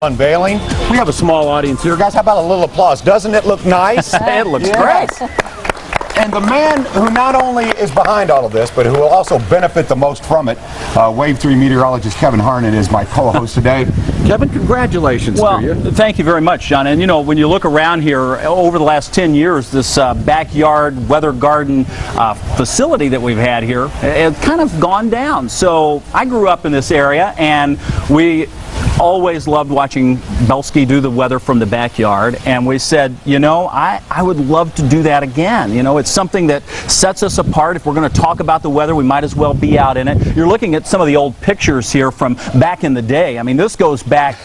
Unveiling. We have a small audience here. Guys, how about a little applause? Doesn't it look nice? It looks Yes. great. And the man who not only is behind all of this, but who will also benefit the most from it, Wave 3 meteorologist Kevin Harnan is my co-host today. Kevin, congratulations to you. Thank you very much, John. And you know, when you look around here, over the last 10 years, this backyard weather garden facility that we've had here has kind of gone down. So I grew up in this area, and we always loved watching Belsky do the weather from the backyard, and we said, you know, I would love to do that again. You know, it's something that sets us apart. If we're going to talk about the weather, we might as well be out in it. You're looking at some of the old pictures here from back in the day. I mean, this goes back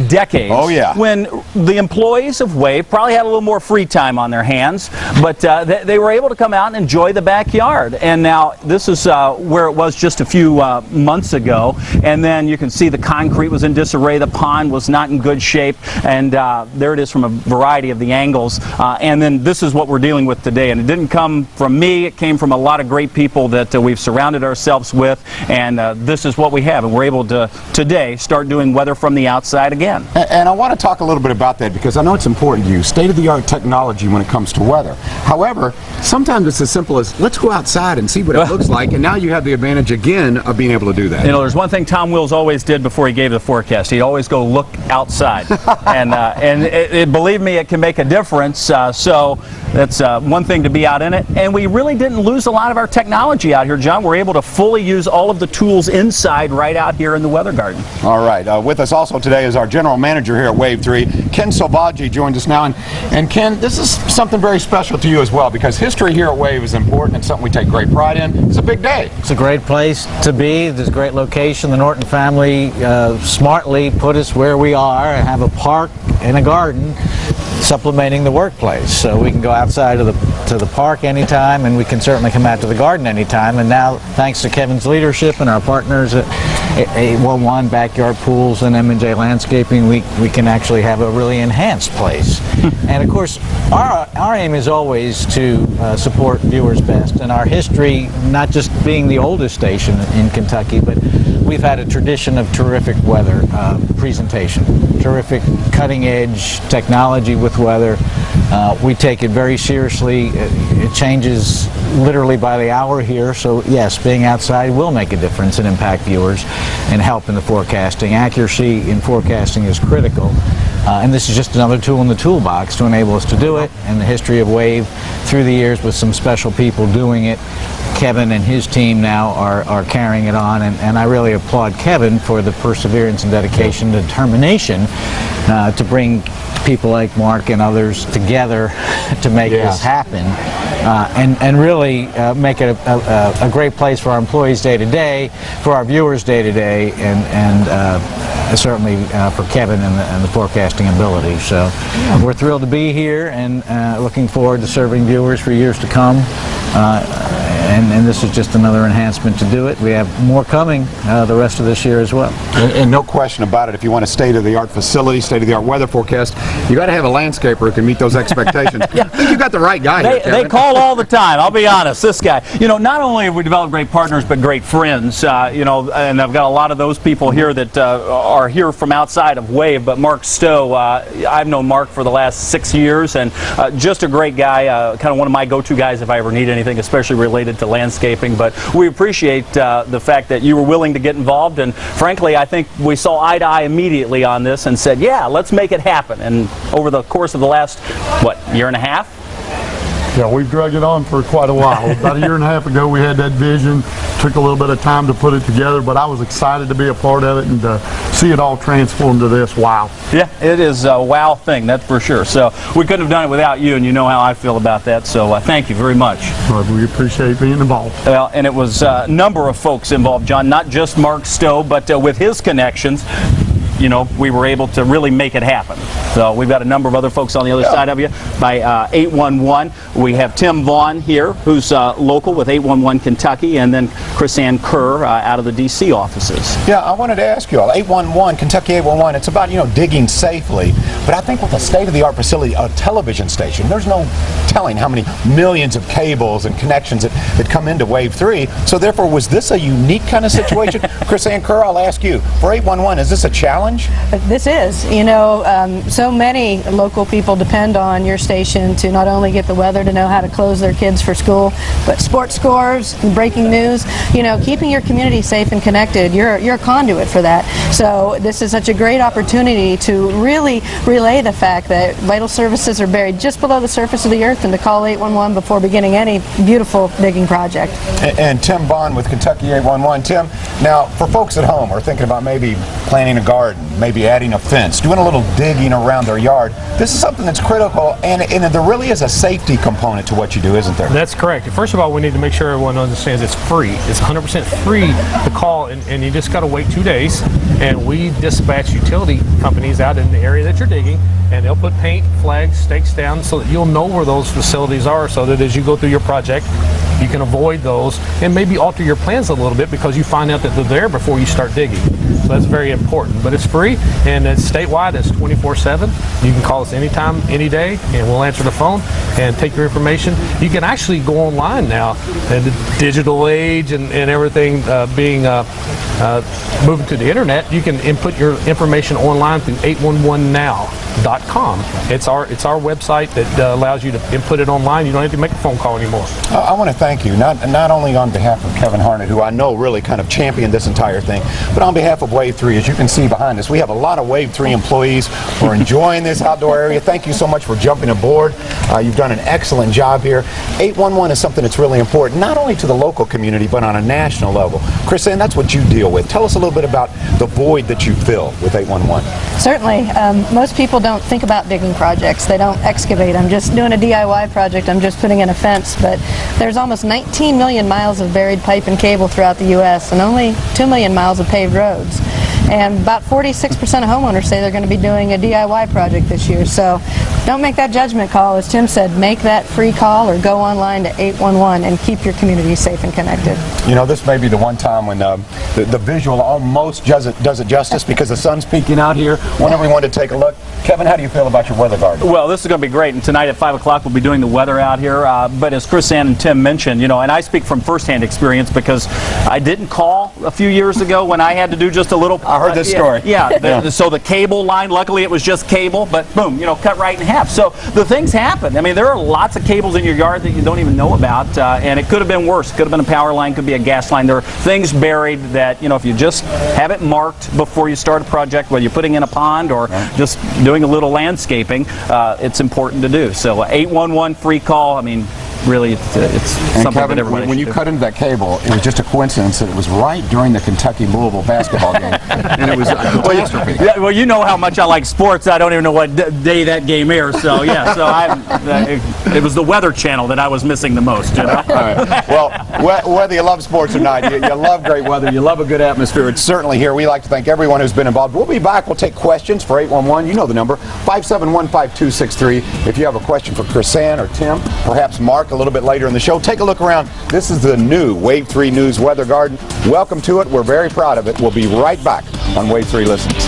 decades. Oh, yeah. When the employees of Wave probably had a little more free time on their hands, but they were able to come out and enjoy the backyard. And now this is where it was just a few months ago, and then you can see the concrete was in disarray. The pond was not in good shape, and there it is from a variety of the angles. And then this is what we're dealing with today. And it didn't come from me. It came from a lot of great people that we've surrounded ourselves with, and this is what we have. And we're able to today start doing weather from the outside again. And I want to talk a little bit about that because I know it's important to you. State-of-the-art technology when it comes to weather. However, sometimes it's as simple as let's go outside and see what it looks like, and now you have the advantage again of being able to do that. You know, there's one thing Tom Wills always did before he gave the forecast. He'd always go look outside, and believe me, it can make a difference. So that's one thing to be out in it. And we really didn't lose a lot of our technology out here, John. We're able to fully use all of the tools inside right out here in the weather garden. All right. With us also today is our general manager here at Wave 3, Ken Salvaggi, joins us now. And Ken, this is something very special to you as well, because history here at Wave is important. It's something we take great pride in. It's a big day. It's a great place to be. There's a great location. The Norton family smartly put us where we are and have a park and a garden supplementing the workplace. So we can go outside to the park anytime, and we can certainly come out to the garden anytime. And now, thanks to Kevin's leadership and our partners at A1 Backyard Pools and M&J Landscaping, we can actually have a really enhanced place. And of course, our aim is always to support viewers best. And our history, not just being the oldest station in Kentucky, but we've had a tradition of terrific weather presentation, terrific cutting-edge technology with weather. We take it very seriously. It changes literally by the hour here, so yes, being outside will make a difference and impact viewers and help in the forecasting. Accuracy in forecasting is critical, and this is just another tool in the toolbox to enable us to do it. And the history of Wave through the years with some special people doing it. Kevin and his team now are carrying it on, and I really applaud Kevin for the perseverance and dedication and determination to bring people like Mark and others together to make this happen, and really make it a great place for our employees day to day, for our viewers day to day, and certainly for Kevin and the forecasting ability. So we're thrilled to be here, and looking forward to serving viewers for years to come. And this is just another enhancement to do it. We have more coming the rest of this year as well. And no question about it, if you want a state-of-the-art facility, state-of-the-art weather forecast, you got to have a landscaper who can meet those expectations. I think you got the right guy here, Kevin. They call all the time, I'll be honest, this guy. You know, not only have we developed great partners, but great friends. You know, and I've got a lot of those people here that are here from outside of Wave, but Mark Stowe, I've known Mark for the last 6 years, and just a great guy, kind of one of my go-to guys if I ever need anything, especially related to landscaping. But we appreciate the fact that you were willing to get involved, and frankly I think we saw eye to eye immediately on this and said, yeah, let's make it happen. And over the course of the last, what, year and a half? Yeah, we've dragged it on for quite a while. About a year and a half ago we had that vision. Took a little bit of time to put it together, but I was excited to be a part of it and to see it all transform to this. Wow. Yeah, it is a wow thing, that's for sure. So we couldn't have done it without you, and you know how I feel about that. So thank you very much. But we appreciate being involved. Well, and it was a number of folks involved, John, not just Mark Stowe, but with his connections, you know, we were able to really make it happen. So we've got a number of other folks on the other side of you by 811. We have Tim Vaughn here, who's local with 811 Kentucky, and then Chris Ann Kerr out of the D.C. offices. Yeah, I wanted to ask you all, 811, Kentucky 811, it's about, digging safely, but I think with a state-of-the-art facility, a television station, there's no telling how many millions of cables and connections that come into Wave 3, so therefore, was this a unique kind of situation? Chris Ann Kerr, I'll ask you, for 811, is this a challenge? This is. So many local people depend on your station to not only get the weather, to know how to close their kids for school, but sports scores, breaking news, keeping your community safe and connected. You're a conduit for that. So this is such a great opportunity to really relay the fact that vital services are buried just below the surface of the earth, and to call 811 before beginning any beautiful digging project. And Tim Bond with Kentucky 811. Tim, now for folks at home who are thinking about maybe planting a garden, maybe adding a fence, doing a little digging around their yard, this is something that's critical, and there really is a safety component to what you do, isn't there? That's correct. First of all, we need to make sure everyone understands it's free. It's 100% free to call, and you just got to wait 2 days, and we dispatch utility companies out in the area that you're digging, and they'll put paint, flags, stakes down so that you'll know where those facilities are, so that as you go through your project, you can avoid those and maybe alter your plans a little bit because you find out that they're there before you start digging. So that's very important. But it's free, and it's statewide. It's 24/7. You can call us anytime, any day, and we'll answer the phone and take your information. You can actually go online now, in the digital age and everything being moving to the internet. You can input your information online through 811now.com. It's our website that allows you to input it online. You don't have to make a phone call anymore. I want to thank you, not only on behalf of Kevin Harnett, who I know really kind of championed this entire thing, but on behalf of Wave 3. As you can see behind us, we have a lot of Wave 3 employees who are enjoying this outdoor area. Thank you so much for jumping aboard. You've done an excellent job here. 811 is something that's really important, not only to the local community, but on a national level. Chris Ann, that's what you deal with. Tell us a little bit about the void that you fill with 811. Certainly. Most people don't think about digging projects. They don't excavate. I'm just doing a DIY project. I'm just putting in a fence. But there's almost 19 million miles of buried pipe and cable throughout the U.S. and only 2 million miles of paved roads. And about 46% of homeowners say they're going to be doing a DIY project this year. So don't make that judgment call. As Tim said, make that free call or go online to 811 and keep your community safe and connected. This may be the one time when the visual almost does it justice because the sun's peeking out here. Want everyone to take a look. Kevin, how do you feel about your weather garden? Well, this is going to be great, and tonight at 5 o'clock we'll be doing the weather out here. But as Chris Ann and Tim mentioned, and I speak from firsthand experience because I didn't call a few years ago when I had to do just a little... I heard this story. So the cable line, luckily it was just cable, but boom, cut right in half. So the things happen. I mean, there are lots of cables in your yard that you don't even know about, and it could have been worse. Could have been a power line, could be a gas line. There are things buried that, if you just have it marked before you start a project, whether you're putting in a pond or just doing a little landscaping, it's important to do. So 811 free call. I mean, really, it's something Kevin, that everybody when you should do. cut into that cable, it was just a coincidence that it was right during the Kentucky-Louisville basketball game, and it was a catastrophe. Yeah, well, you know how much I like sports. I don't even know what day that game airs. So yeah, it was the Weather Channel that I was missing the most. All right. Well, whether you love sports or not, you love great weather, you love a good atmosphere. It's certainly here. We like to thank everyone who's been involved. We'll be back. We'll take questions for 811. You know the number, 571-5263. If you have a question for Chris Ann or Tim, perhaps Mark, a little bit later in the show, take a look around. This is the new Wave 3 News Weather Garden. Welcome to it. We're very proud of it. We'll be right back on Wave 3 Listens.